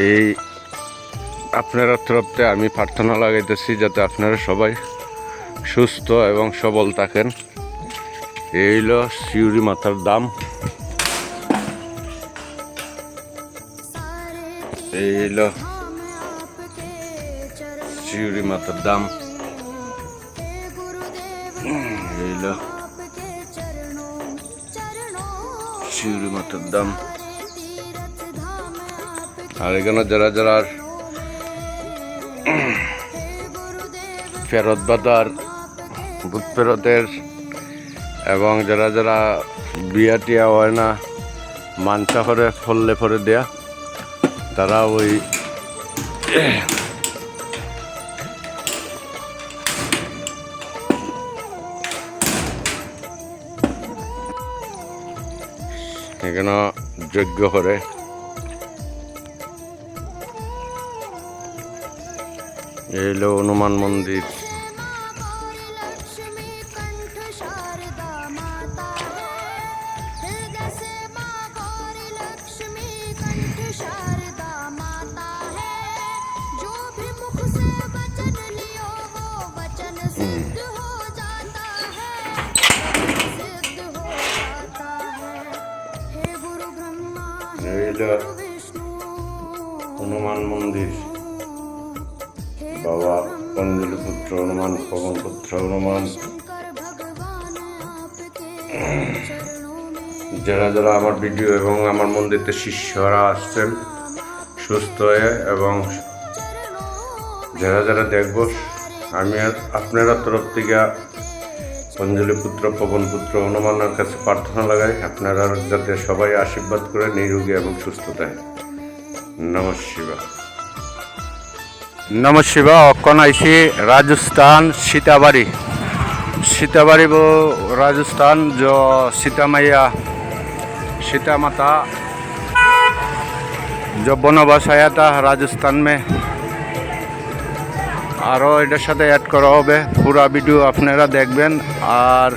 এই আপনারা তরফতে আমি প্রার্থনা লাগাইতেছি যাতে আপনারা সবাই সুস্থ এবং সবল থাকেন। এই হলো শিউরি মাথার দাম, এই হলো শিউরি মাথার দাম, এই হলো শিউরি মাথার দাম। আর এখানে যারা যারা ফেরত বাজার ভূত ফেরতের এবং যারা যারা বিয়া টিয়া হয় না মানসা করে ফললে পরে দেয়া, তারা ওই এখানে যজ্ঞ করে। এই হলো হনুমান মন্দির। হনুমান মন্দির, বাবা অঞ্জলি পুত্র হনুমান, পবন পুত্র হনুমান। যারা যারা আমার ভিডিও এবং আমার মন্দিরতে শিষ্যরা আসছেন সুস্থ হয়ে, এবং যারা যারা দেখব, আমি আপনারা তরফ থেকে অঞ্জলি পুত্র পবন পুত্র হনুমানের কাছে প্রার্থনা লাগাই আপনারা যাতে সবাই আশীর্বাদ করে নিরোগী এবং সুস্থ থাকে। নমঃ শিবায়। नमः शिवाय। कौन आईसी राजस्थान सीताबाड़ी, सीताबाड़ी वो राजस्थान जो सीता मैया सीता माता जो बनवास आया था राजस्थान में। और एटार साथे ऐड करा होबे, पूरा भिडियो आपनारा देखबेन। और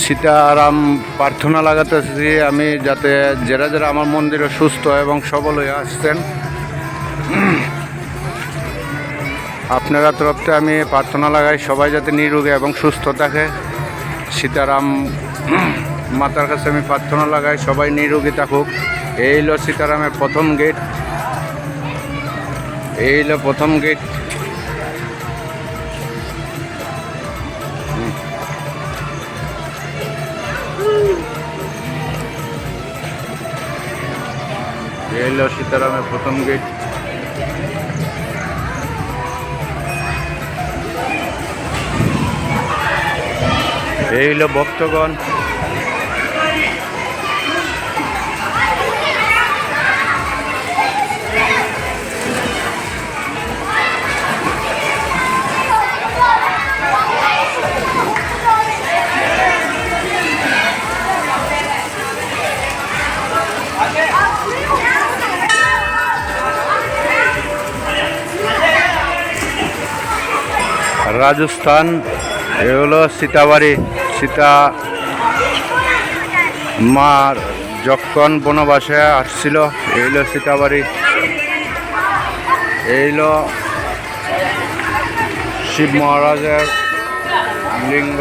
सीताराम प्रार्थना लागातेছি আমি যাতে যারা যারা আমার মন্দিরে সুস্থ এবং সবল হয়ে আসছেন আপনারা তরফতে আমি প্রার্থনা লাগাই সবাই যাতে নিরোগী এবং সুস্থ থাকে। সীতারাম মাতার কাছে আমি প্রার্থনা লাগাই সবাই নিরোগী থাকুক। এই হলো সীতারামের প্রথম গেট, এই হলো প্রথম গেট। এই হলো সীতারামের প্রথম গেট। এই হলো ভক্তগণ। রাজস্থান, এ হলো সীতাবাড়ি। সীতা মার যখন বনবাসে আসছিল, এই হলো সীতাবাড়ি। এই হলো শিব মহারাজের লিঙ্গ।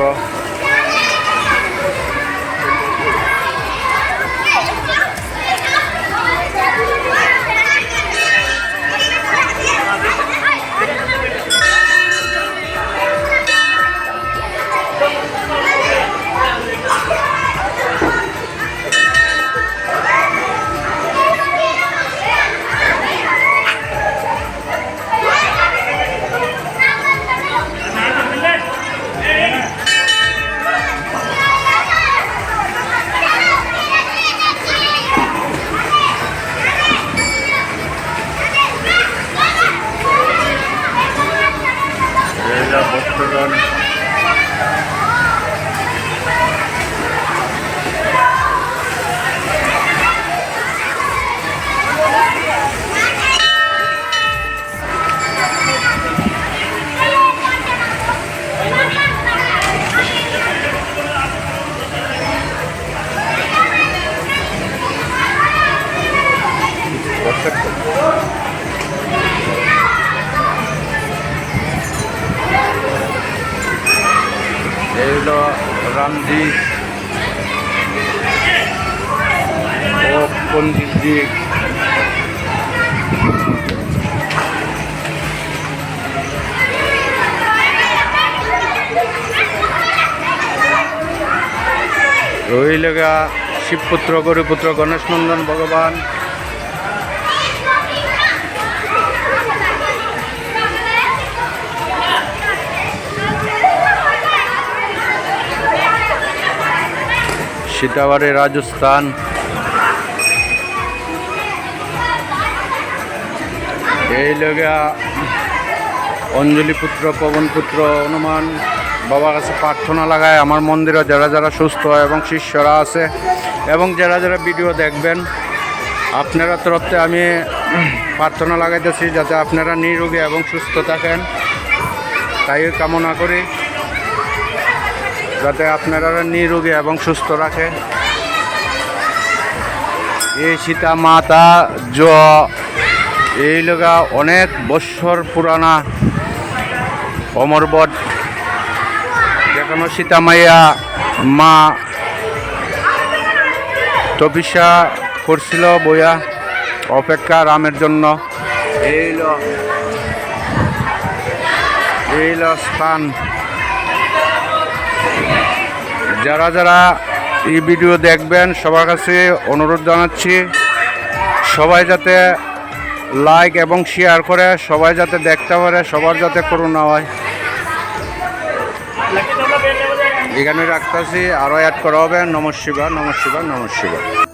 কান্দি ও পন্ডিতজি রহিলেগা শিবপুত্র গৌরীপুত্র গণেশ নন্দন ভগবান সীতাবাড়ি রাজস্থান এই লগা অঞ্জলিপুত্র পবনপুত্র হনুমান বাবার কাছে প্রার্থনা লাগায় আমার মন্দিরে যারা যারা সুস্থ এবং শিষ্যরা আছে এবং যারা যারা ভিডিও দেখবেন আপনারা তরফতে আমি প্রার্থনা লাগাইতেছি যাতে আপনারা নিরোগী এবং সুস্থ থাকেন তাই কামনা করি যাতে আপনারা নিরোগী এবং সুস্থ রাখে এই সীতা মাতা এই লগা অনেক বৎসর পুরানা অমরবট যেখানে সীতা মাইয়া মা তপস্যা করছিল বইয়া অপেক্ষা রামের জন্য এই স্থান যারা যারা এই ভিডিও দেখবেন সবার কাছে অনুরোধ জানাচ্ছি সবাই যাতে লাইক এবং শেয়ার করে সবাই যাতে দেখতে পারে সবার যাতে করোনা হয় এখানে রাখতেছি আরও অ্যাড করা হবে নমঃ শিবায় নমঃ শিবায় নমঃ শিবায়।